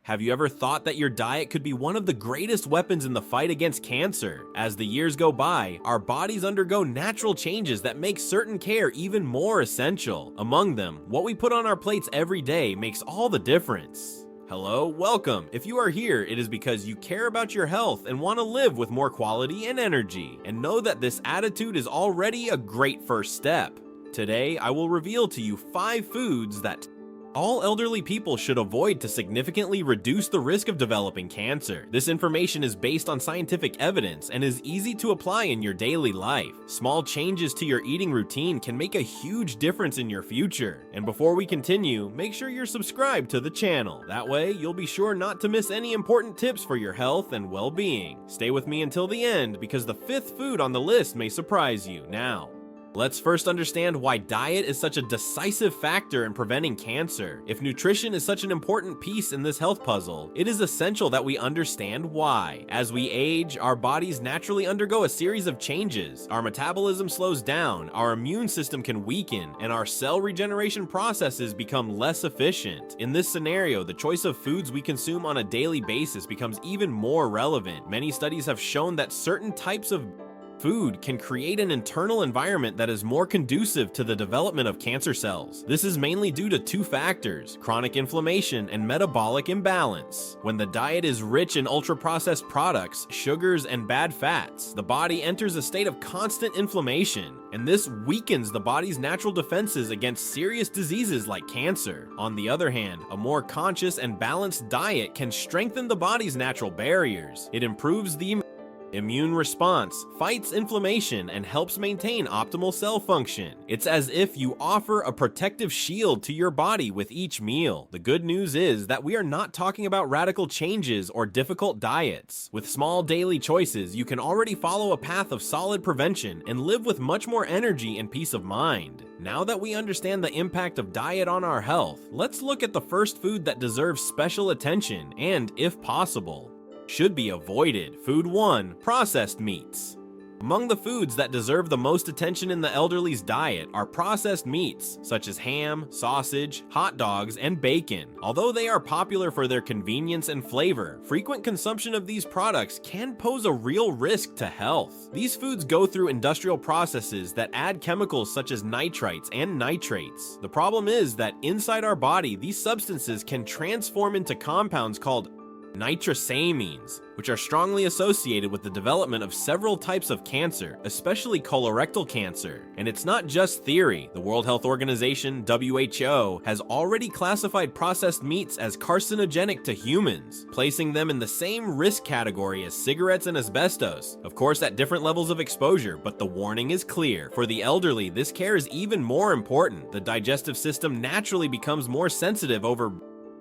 Have you ever thought that your diet could be one of the greatest weapons in the fight against cancer? As the years go by, our bodies undergo natural changes that make certain care even more essential. Among them, what we put on our plates every day makes all the difference. Hello, welcome. If you are here, it is because you care about your health and want to live with more quality and energy. And know that this attitude is already a great first step. Today, I will reveal to you 5 foods that all elderly people should avoid to significantly reduce the risk of developing cancer. This information is based on scientific evidence and is easy to apply in your daily life. Small changes to your eating routine can make a huge difference in your future. And before we continue, make sure you're subscribed to the channel. That way, you'll be sure not to miss any important tips for your health and well-being. Stay with me until the end because the 5th food on the list may surprise you. Now, let's first understand why diet is such a decisive factor in preventing cancer. If nutrition is such an important piece in this health puzzle, it is essential that we understand why. As we age, our bodies naturally undergo a series of changes. Our metabolism slows down, our immune system can weaken, and our cell regeneration processes become less efficient. In this scenario, the choice of foods we consume on a daily basis becomes even more relevant. Many studies have shown that certain types of food can create an internal environment that is more conducive to the development of cancer cells. This is mainly due to 2 factors: chronic inflammation and metabolic imbalance. When the diet is rich in ultra-processed products, sugars, and bad fats, the body enters a state of constant inflammation, and this weakens the body's natural defenses against serious diseases like cancer. On the other hand, a more conscious and balanced diet can strengthen the body's natural barriers. It improves the immune response, fights inflammation, and helps maintain optimal cell function. It's as if you offer a protective shield to your body with each meal. The good news is that we are not talking about radical changes or difficult diets. With small daily choices, you can already follow a path of solid prevention and live with much more energy and peace of mind. Now that we understand the impact of diet on our health, let's look at the first food that deserves special attention and, if possible, should be avoided. Food 1: processed meats. Among the foods that deserve the most attention in the elderly's diet are processed meats, such as ham, sausage, hot dogs, and bacon. Although they are popular for their convenience and flavor, frequent consumption of these products can pose a real risk to health. These foods go through industrial processes that add chemicals such as nitrites and nitrates. The problem is that inside our body, these substances can transform into compounds called nitrosamines, which are strongly associated with the development of several types of cancer, especially colorectal cancer. And it's not just theory. The World Health Organization, WHO, has already classified processed meats as carcinogenic to humans, placing them in the same risk category as cigarettes and asbestos. Of course, at different levels of exposure, but the warning is clear. For the elderly, this care is even more important. The digestive system naturally becomes more sensitive over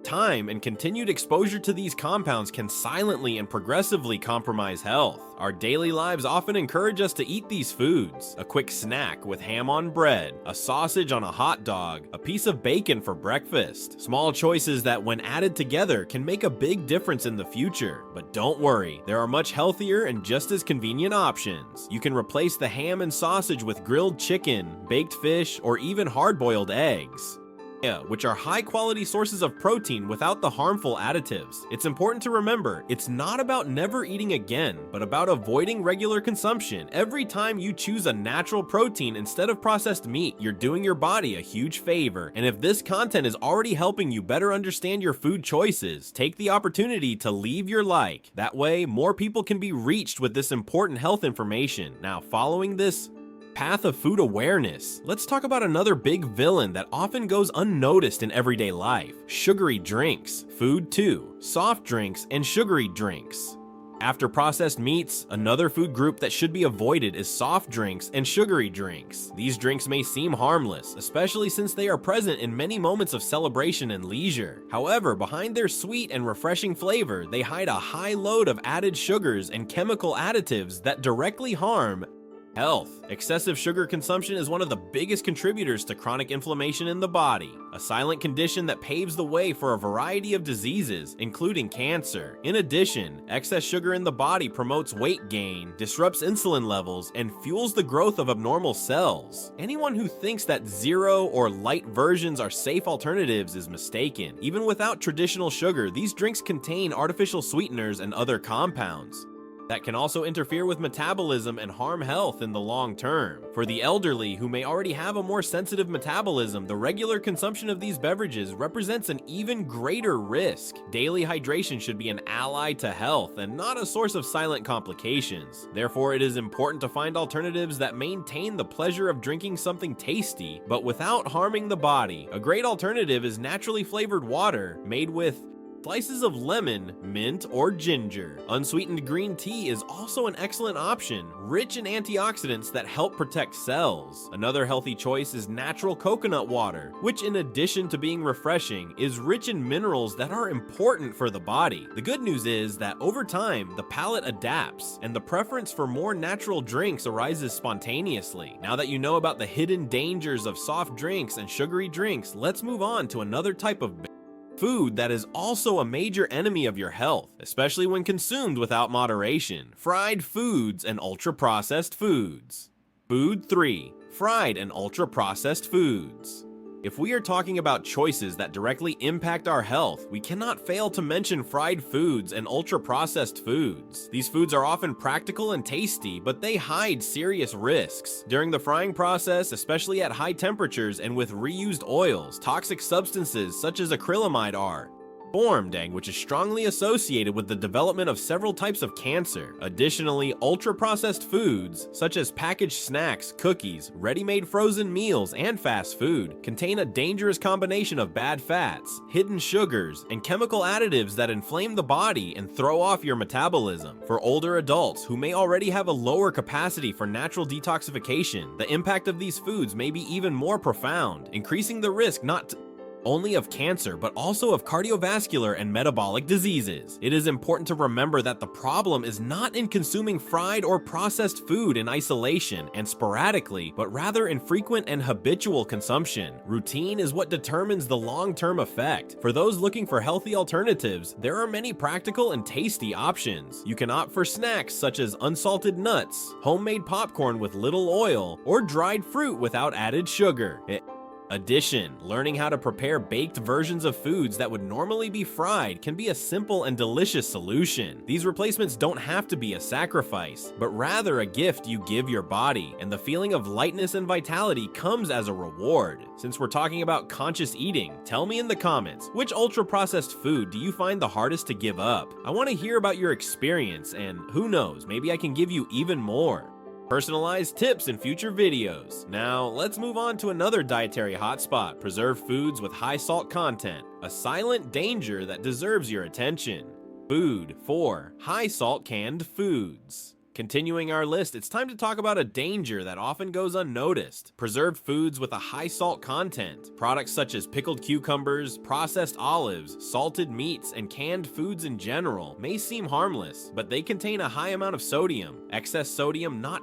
time, and continued exposure to these compounds can silently and progressively compromise health. Our daily lives often encourage us to eat these foods: a quick snack with ham on bread, a sausage on a hot dog, a piece of bacon for breakfast. Small choices that, when added together, can make a big difference in the future. But don't worry, there are much healthier and just as convenient options. You can replace the ham and sausage with grilled chicken, baked fish, or even hard-boiled eggs, which are high-quality sources of protein without the harmful additives. It's important to remember, it's not about never eating again, but about avoiding regular consumption. Every time you choose a natural protein instead of processed meat, you're doing your body a huge favor. And if this content is already helping you better understand your food choices, take the opportunity to leave your like. That way, more people can be reached with this important health information. Now, following this path of food awareness, let's talk about another big villain that often goes unnoticed in everyday life: sugary drinks. Food 2: soft drinks and sugary drinks. After processed meats, another food group that should be avoided is soft drinks and sugary drinks. These drinks may seem harmless, especially since they are present in many moments of celebration and leisure. However, behind their sweet and refreshing flavor, they hide a high load of added sugars and chemical additives that directly harm Health. Excessive sugar consumption is one of the biggest contributors to chronic inflammation in the body, a silent condition that paves the way for a variety of diseases, including cancer. In addition, excess sugar in the body promotes weight gain, disrupts insulin levels, and fuels the growth of abnormal cells. Anyone who thinks that zero or light versions are safe alternatives is mistaken. Even without traditional sugar, these drinks contain artificial sweeteners and other compounds that can also interfere with metabolism and harm health in the long term. For the elderly who may already have a more sensitive metabolism, the regular consumption of these beverages represents an even greater risk. Daily hydration should be an ally to health and not a source of silent complications. Therefore, it is important to find alternatives that maintain the pleasure of drinking something tasty, but without harming the body. A great alternative is naturally flavored water made with slices of lemon, mint, or ginger. Unsweetened green tea is also an excellent option, rich in antioxidants that help protect cells. Another healthy choice is natural coconut water, which in addition to being refreshing, is rich in minerals that are important for the body. The good news is that over time, the palate adapts, and the preference for more natural drinks arises spontaneously. Now that you know about the hidden dangers of soft drinks and sugary drinks, let's move on to another type of food that is also a major enemy of your health, especially when consumed without moderation: fried foods and ultra-processed foods. Food 3. Fried and ultra-processed foods. If we are talking about choices that directly impact our health, we cannot fail to mention fried foods and ultra-processed foods. These foods are often practical and tasty, but they hide serious risks. During the frying process, especially at high temperatures and with reused oils, toxic substances such as acrylamide are formed, which is strongly associated with the development of several types of cancer. Additionally, ultra-processed foods, such as packaged snacks, cookies, ready-made frozen meals, and fast food, contain a dangerous combination of bad fats, hidden sugars, and chemical additives that inflame the body and throw off your metabolism. For older adults who may already have a lower capacity for natural detoxification, the impact of these foods may be even more profound, increasing the risk not only of cancer, but also of cardiovascular and metabolic diseases. It is important to remember that the problem is not in consuming fried or processed food in isolation and sporadically, but rather in frequent and habitual consumption. Routine is what determines the long-term effect. For those looking for healthy alternatives, there are many practical and tasty options. You can opt for snacks such as unsalted nuts, homemade popcorn with little oil, or dried fruit without added sugar. Addition, learning how to prepare baked versions of foods that would normally be fried can be a simple and delicious solution. These replacements don't have to be a sacrifice, but rather a gift you give your body, and the feeling of lightness and vitality comes as a reward. Since we're talking about conscious eating, tell me in the comments, which ultra-processed food do you find the hardest to give up? I want to hear about your experience, and who knows, maybe I can give you even more personalized tips in future videos. Now, let's move on to another dietary hotspot: preserved foods with high salt content, a silent danger that deserves your attention. Food 4. High salt canned foods. Continuing our list, it's time to talk about a danger that often goes unnoticed: preserved foods with a high salt content. Products such as pickled cucumbers, processed olives, salted meats, and canned foods in general may seem harmless, but they contain a high amount of sodium. Excess sodium not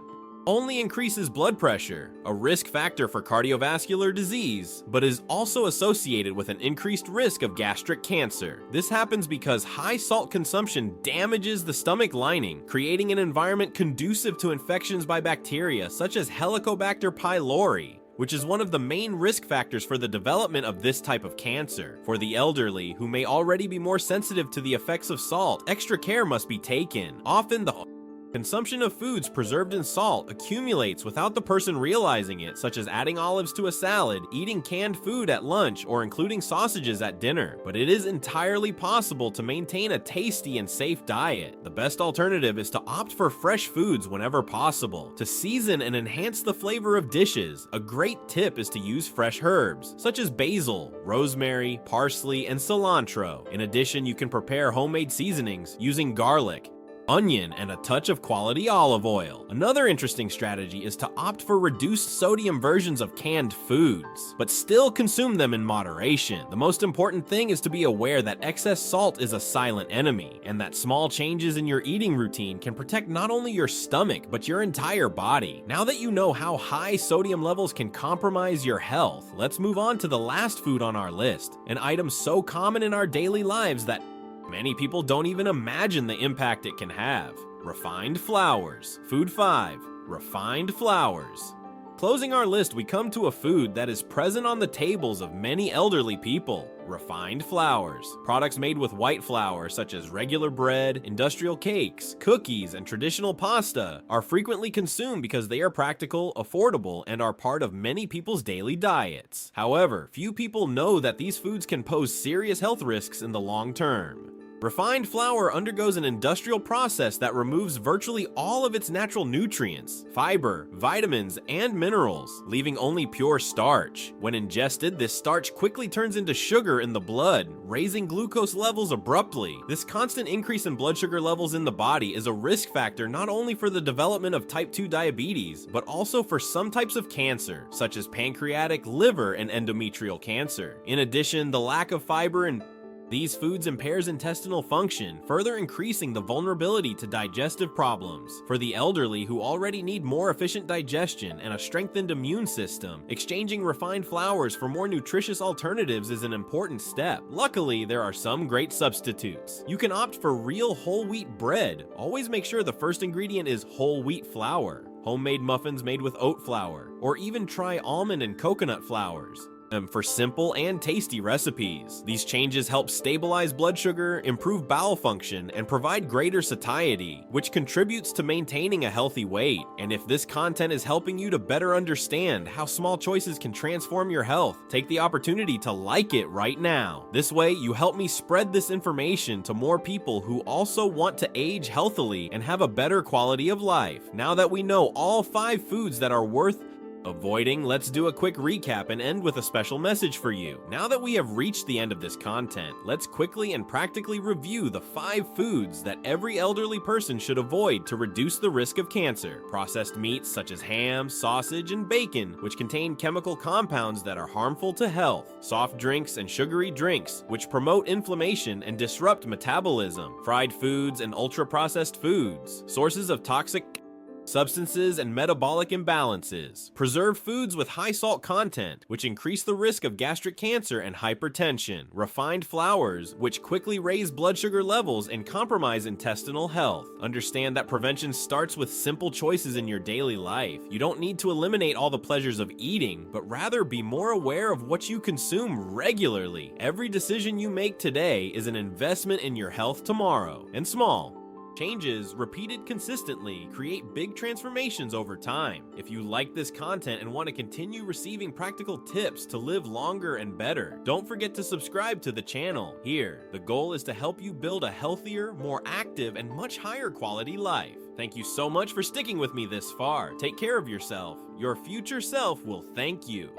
only increases blood pressure, a risk factor for cardiovascular disease, but is also associated with an increased risk of gastric cancer. This happens because high salt consumption damages the stomach lining, creating an environment conducive to infections by bacteria such as Helicobacter pylori, which is one of the main risk factors for the development of this type of cancer. For the elderly, who may already be more sensitive to the effects of salt, extra care must be taken. Often the consumption of foods preserved in salt accumulates without the person realizing it, such as adding olives to a salad, eating canned food at lunch, or including sausages at dinner. But it is entirely possible to maintain a tasty and safe diet. The best alternative is to opt for fresh foods whenever possible. To season and enhance the flavor of dishes, a great tip is to use fresh herbs, such as basil, rosemary, parsley, and cilantro. In addition, you can prepare homemade seasonings using garlic, onion, and a touch of quality olive oil. Another interesting strategy is to opt for reduced sodium versions of canned foods, but still consume them in moderation. The most important thing is to be aware that excess salt is a silent enemy, and that small changes in your eating routine can protect not only your stomach, but your entire body. Now that you know how high sodium levels can compromise your health, let's move on to the last food on our list, an item so common in our daily lives that many people don't even imagine the impact it can have. Refined flours. Food 5. Refined flours. Closing our list, we come to a food that is present on the tables of many elderly people. Refined flours. Products made with white flour, such as regular bread, industrial cakes, cookies, and traditional pasta, are frequently consumed because they are practical, affordable, and are part of many people's daily diets. However, few people know that these foods can pose serious health risks in the long term. Refined flour undergoes an industrial process that removes virtually all of its natural nutrients, fiber, vitamins, and minerals, leaving only pure starch. When ingested, this starch quickly turns into sugar in the blood, raising glucose levels abruptly. This constant increase in blood sugar levels in the body is a risk factor not only for the development of type 2 diabetes, but also for some types of cancer, such as pancreatic, liver, and endometrial cancer. In addition, the lack of fiber in these foods impairs intestinal function, further increasing the vulnerability to digestive problems. For the elderly who already need more efficient digestion and a strengthened immune system, exchanging refined flours for more nutritious alternatives is an important step. Luckily, there are some great substitutes. You can opt for real whole wheat bread. Always make sure the first ingredient is whole wheat flour. Homemade muffins made with oat flour, or even try almond and coconut flours for simple and tasty recipes. These changes help stabilize blood sugar, improve bowel function, and provide greater satiety, which contributes to maintaining a healthy weight. And if this content is helping you to better understand how small choices can transform your health, take the opportunity to like it right now. This way, you help me spread this information to more people who also want to age healthily and have a better quality of life. Now that we know all 5 foods that are worth avoiding, let's do a quick recap and end with a special message for you. Now that we have reached the end of this content, let's quickly and practically review the 5 foods that every elderly person should avoid to reduce the risk of cancer. Processed meats such as ham, sausage, and bacon, which contain chemical compounds that are harmful to health. Soft drinks and sugary drinks, which promote inflammation and disrupt metabolism. Fried foods and ultra-processed foods, sources of toxic substances and metabolic imbalances. Preserved foods with high salt content, which increase the risk of gastric cancer and hypertension. Refined flours, which quickly raise blood sugar levels and compromise intestinal health. Understand that prevention starts with simple choices in your daily life. You don't need to eliminate all the pleasures of eating, but rather be more aware of what you consume regularly. Every decision you make today is an investment in your health tomorrow. And small changes, repeated consistently, create big transformations over time. If you like this content and want to continue receiving practical tips to live longer and better, don't forget to subscribe to the channel. Here, the goal is to help you build a healthier, more active, and much higher quality life. Thank you so much for sticking with me this far. Take care of yourself. Your future self will thank you.